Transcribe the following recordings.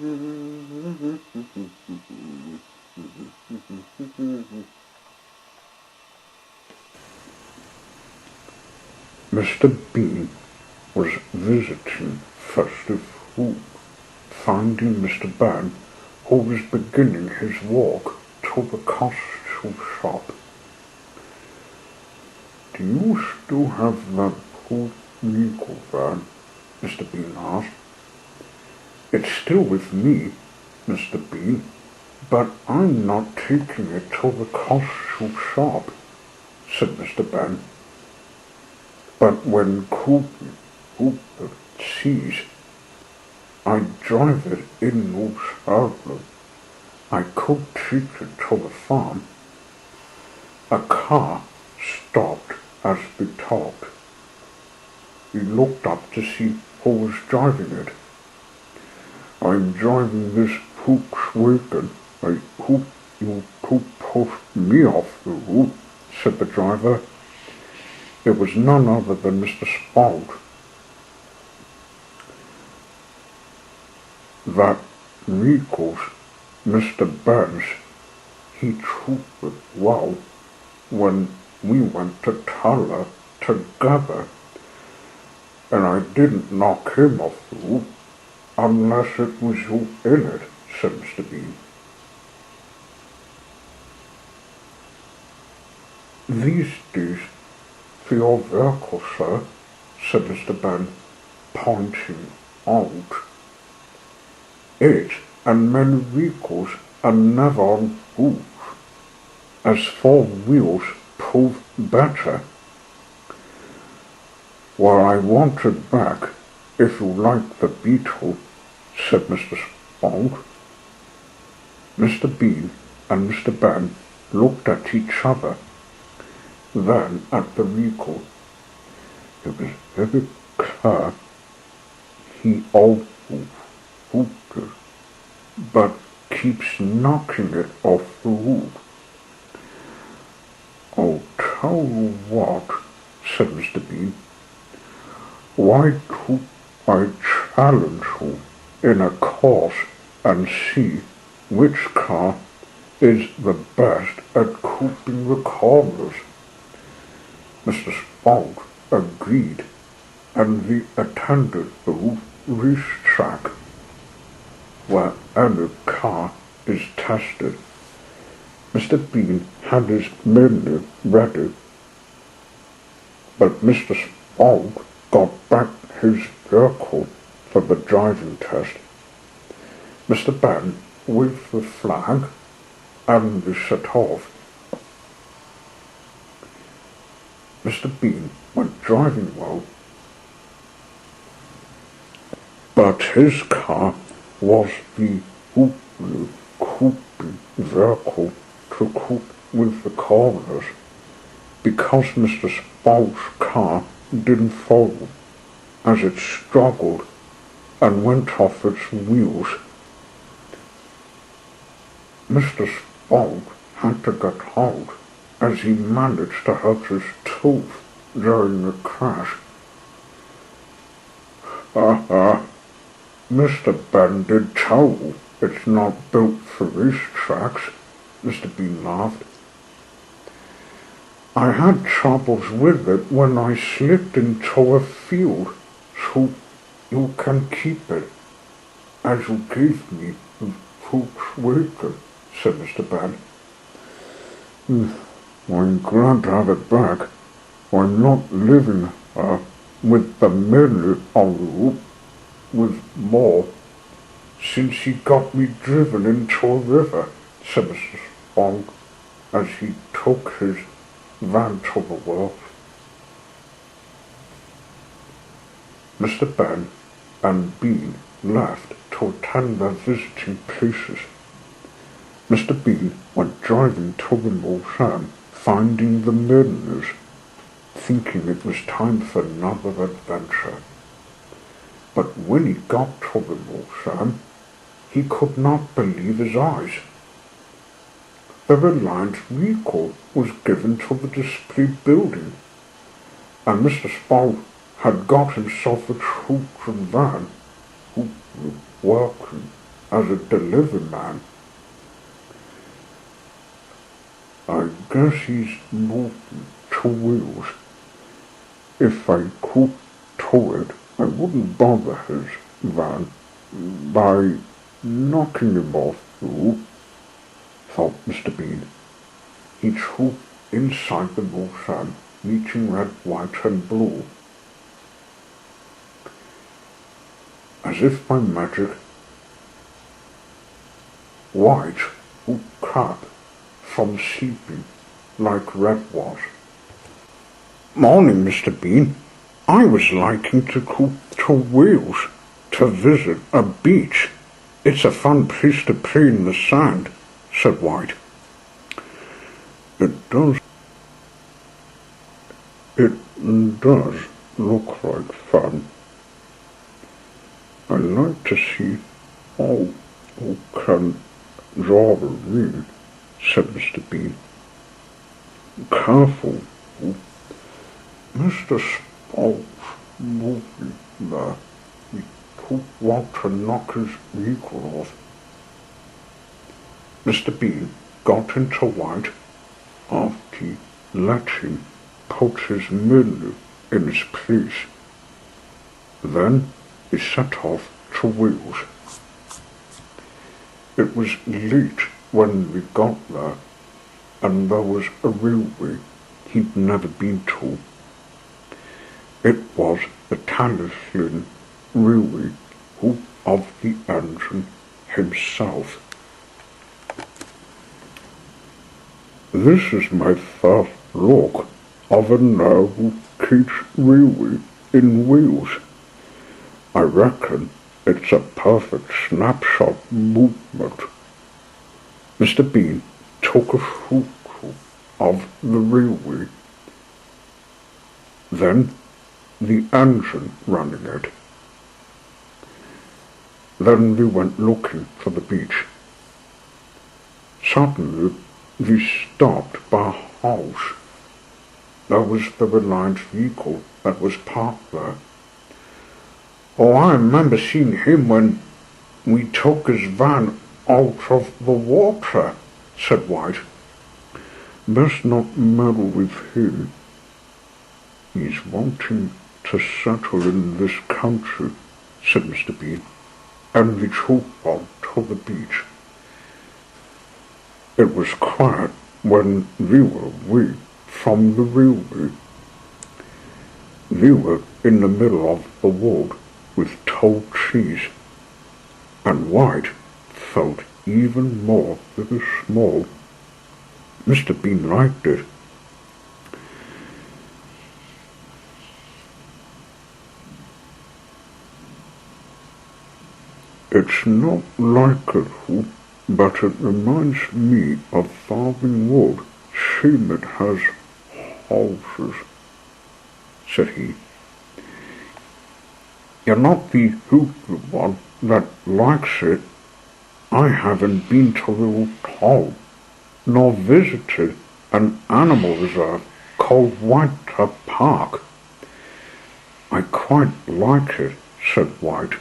Mr. Bean was visiting festive food, finding Mr. Ben, who was beginning his walk to the costume shop. "Do you still have that Reliant Regal van?" Mr. Bean asked. "It's still with me, Mr. Bean, but I'm not taking it to the costume shop," said Mr. Ben. "But when Cooper sees I drive it in North Ireland, I could take it to the farm." A car stopped as we talked. He looked up to see who was driving it. "I'm driving this Volkswagen. I hope you could push me off the road," said the driver. It was none other than Mr. Spout. "That Regal's Mr. Ben's. He treated well when we went to Tala together, and I didn't knock him off the roof unless it was you in it," said Mr. Bean. "These days, for your vehicle, sir," said Mr. Ben, pointing out, "it and many vehicles are never on roofs, as 4 wheels prove better." "Well, I want it back, if you like the Beetle," said Mr. Spout. Mr. Bean and Mr. Ben looked at each other, then at the vehicle. It was very clear he always hooped, but keeps knocking it off the roof. "I'll tell you what," said Mr. Bean. "Why don't I challenge you in a course and see which car is the best at keeping the corners?" Mr. Spout agreed, and they attended the racetrack, where any car is tested. Mr. Bean had his menu ready, but Mr. Spout got back his vehicle for the driving test. Mr. Ben waved the flag, and they set off. Mr. Bean went driving well, but his car was the only cooping vehicle to cope with the corners, because Mr. Spout's car didn't follow, as it struggled and went off its wheels. Mr. Spout had to get out, as he managed to hurt his tooth during the crash. Mr. Ben did tell you it's not built for racetracks," Mr. Bean laughed. "I had troubles with it when I slipped into a field, so you can keep it, as you gave me the Volkswagen," said Mr. Ben. "I'm glad to have it back. I'm not living with the menu on the roof with more, since he got me driven into a river," said Mr. Spout, as he took his van to the wharf. Mr. Ben and Bean left to attend their visiting places. Mr. Bean went driving to the museum, finding the menus, thinking it was time for another adventure. But when he got to the museum, he could not believe his eyes. The Reliant Regal was given to the display building, and Mr. Spout had got himself a children's van, who was working as a delivery man. I guess he's moving to wheels. If I could tow it, I wouldn't bother his van by knocking him off, though, thought Mr. Bean. He threw inside the motor, reaching red, white, and blue. As if by magic, white would cut from sleeping like red was. Morning, Mr. Bean. I was liking to go to Wales to visit a beach. It's a fun place to play in the sand, said White. It does look like fun. I'd like to see how you can draw a ring, said Mr. Bean. Careful, Mr. Spock's moving there. He could want to knock his Regal off. Mr. Bean got into White after he let him put his menu in its place. Then he set off to Wales. It was late when we got there, and there was a railway he'd never been to. It was the Taliesin Railway of the engine himself. This is my first look of a narrow gauge railway in Wales. I reckon it's a perfect snapshot movement. Mr. Bean took a photo of the railway, then the engine running it. Then we went looking for the beach. Suddenly we stopped by a house. There was the Reliant Regal that was parked there. Oh, I remember seeing him when we took his van out of the water, said White. Best not meddle with him. He's wanting to settle in this country, said Mr. Bean, and we drove on to the beach. It was quiet when we were away from the railway. We were in the middle of the wood with tall trees, and White felt even more very small. Mr. Bean liked it. It's not like it, but it reminds me of Farthing Wood. Shame it has houses, said he. You're not the hoopy one that likes it. I haven't been to the old town, nor visited an animal reserve called White Park. I quite like it, said White.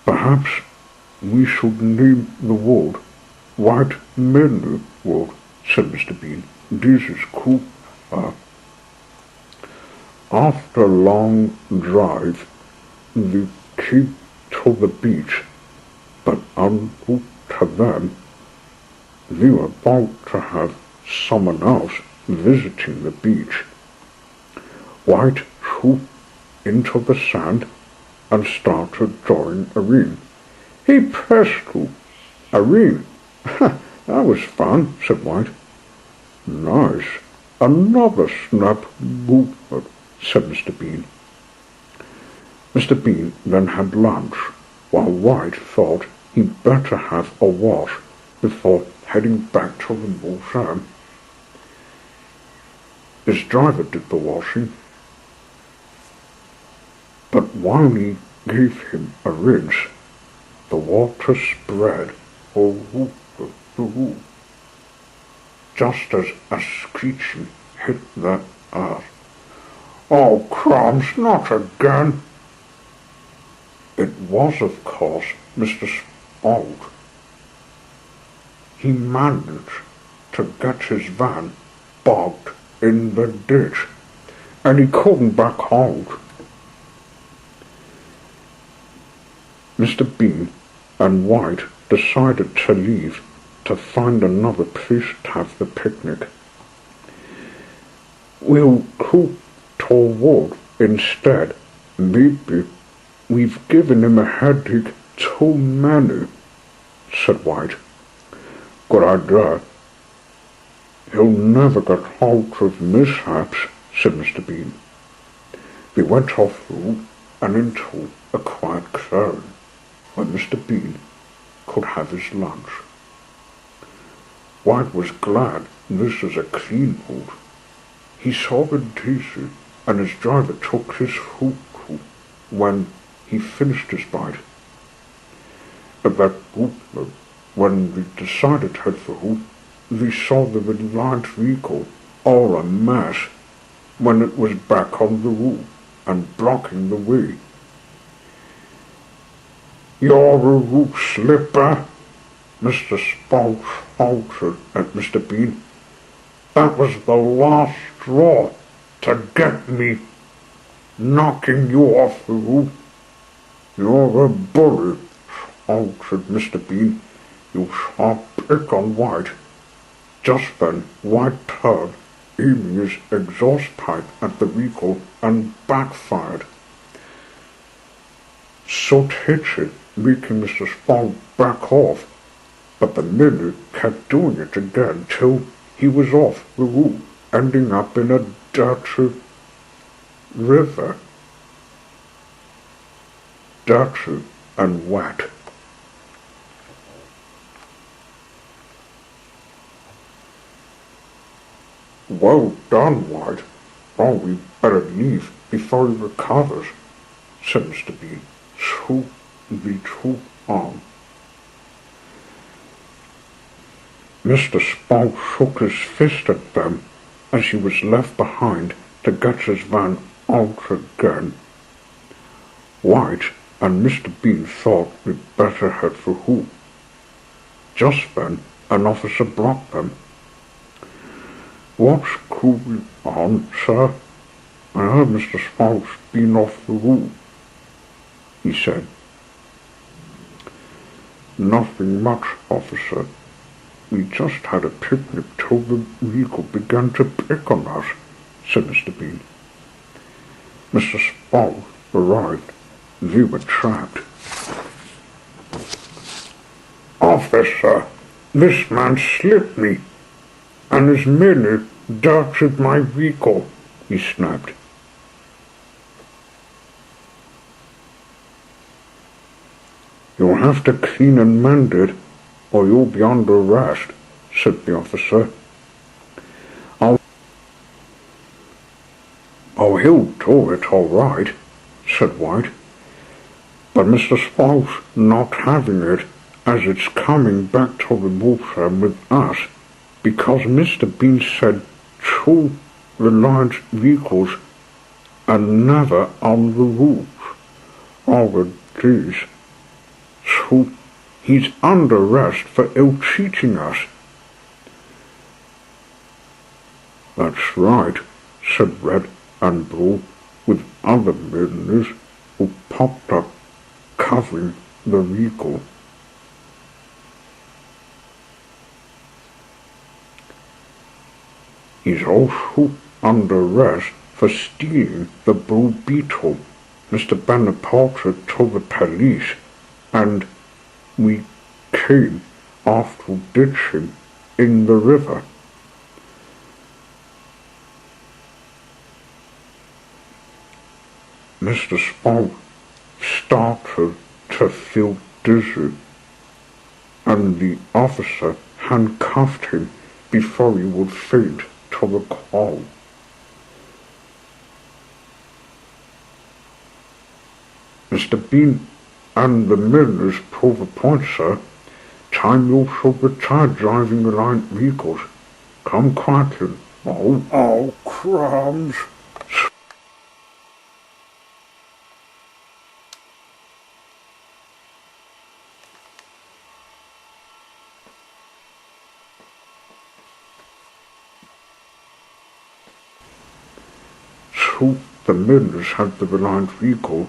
Perhaps we should name the wood White Menu Wood, said Mr. Bean. This is cool. After a long drive, we came to the beach, but unbeknownst to them, we were about to have someone else visiting the beach. White threw into the sand and started drawing a ring. Hey presto, a ring! That was fun, said White. Nice. Another snap movement, said Mr. Bean. Mr. Bean then had lunch, while White thought he'd better have a wash before heading back to the museum. His driver did the washing, but while he gave him a rinse, the water spread just as a screeching hit the earth. Oh, crumbs, not again! It was, of course, Mr. Spout. He managed to get his van bogged in the ditch, and he couldn't back out. Mr. Bean and White decided to leave to find another place to have the picnic. We'll cook toward instead. Maybe we've given him a headache too many, said White. Good idea. He'll never get out of mishaps, said Mr. Bean. They went off through and into a quiet clearing where Mr. Bean could have his lunch. White was glad this was a clean road. He saw the daisy, and his driver took his food when he finished his bite. At that moment, when they decided to head for home, they saw the Reliant Regal all a mess when it was back on the road and blocking the way. "You're a road slipper," Mr. Spout shouted at Mr. Bean. "That was the last straw to get me knocking you off the road." "You're a bully," shouted Mr. Bean. "You shan't pick on White." Just then White turned, aiming his exhaust pipe at the Regal, and backfired. Soot hit it, making Mr. Spout back off, but the miller kept doing it again till he was off the road, ending up in a dirty river. Dirty and wet. "Well done, White. Oh, we better leave before he recovers," said Mr. Bean. So they drove on. Mr. Spout shook his fist at them as he was left behind to get his van out again. White and Mr. Bean thought they'd better head for home. Just then an officer blocked them. "What's going on, sir? I heard Mr. Spout's been off the road," he said. "Nothing much, officer. We just had a picnic till the Regal began to pick on us," said Mr. Bean. Mr. Spout arrived. They were trapped. "Officer, this man slipped me, and his miller dirted my Regal," he snapped. "You'll have to clean and mend it, or you'll be under arrest," said the officer. "Oh, he'll do it all right," said White. "But Mr. Spout's not having it, as it's coming back to the motorhome with us, because Mr. Bean said 2 Reliant Regals are never on the roof. Oh, geez. So he's under arrest for ill-treating us." "That's right," said Red and Blue, with other millionaires who popped up covering the Regal. "He's also under arrest for stealing the Blue Beetle. Mr. Bonaparte told the police, and we came after ditching in the river." Mr. Spout started to feel dizzy, and the officer handcuffed him before he would faint to the call. "Mr. Bean and the millers prove a point, sir. Time you should retire driving Reliant Regals. Come quietly." Oh, crumbs." thought the Millers had the Reliant Regal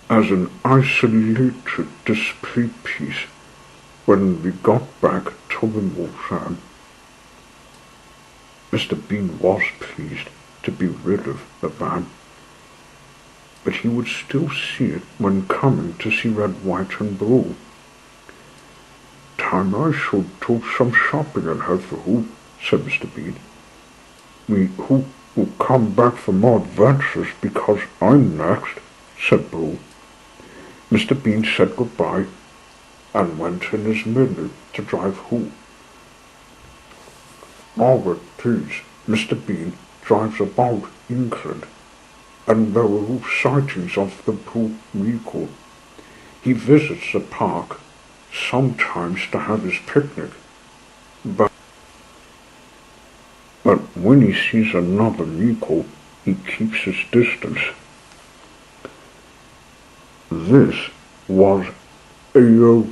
as an isolated display piece when we got back to the museum. Mr. Bean was pleased to be rid of the van, but he would still see it when coming to see Red, White and Blue. "Time I should do some shopping and have the who," said Mr. Bean. "Me who will come back for more adventures because I'm next," said Blue. Mr. Bean said goodbye and went in his Miller to drive who. Nowadays, Mr. Bean drives about England, and there are sightings of the Blue Regal. He visits the park, sometimes to have his picnic, but when he sees another Regal, he keeps his distance. This was a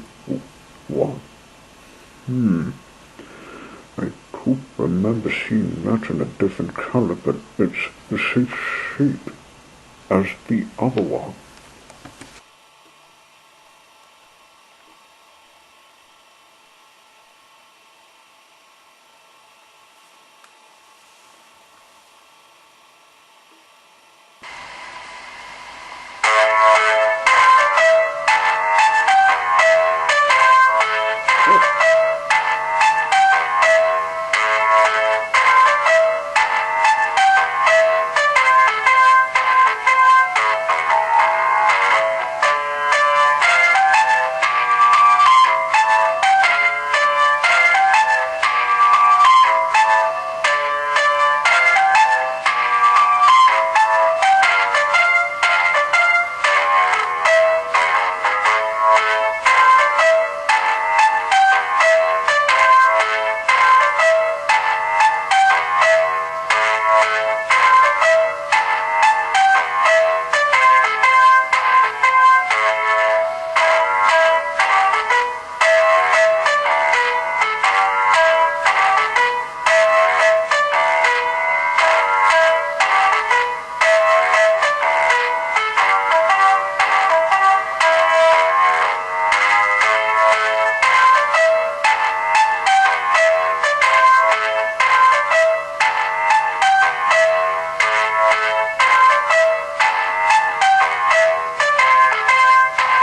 one. I could remember seeing that in a different color, but it's the same shape as the other one.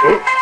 Oh.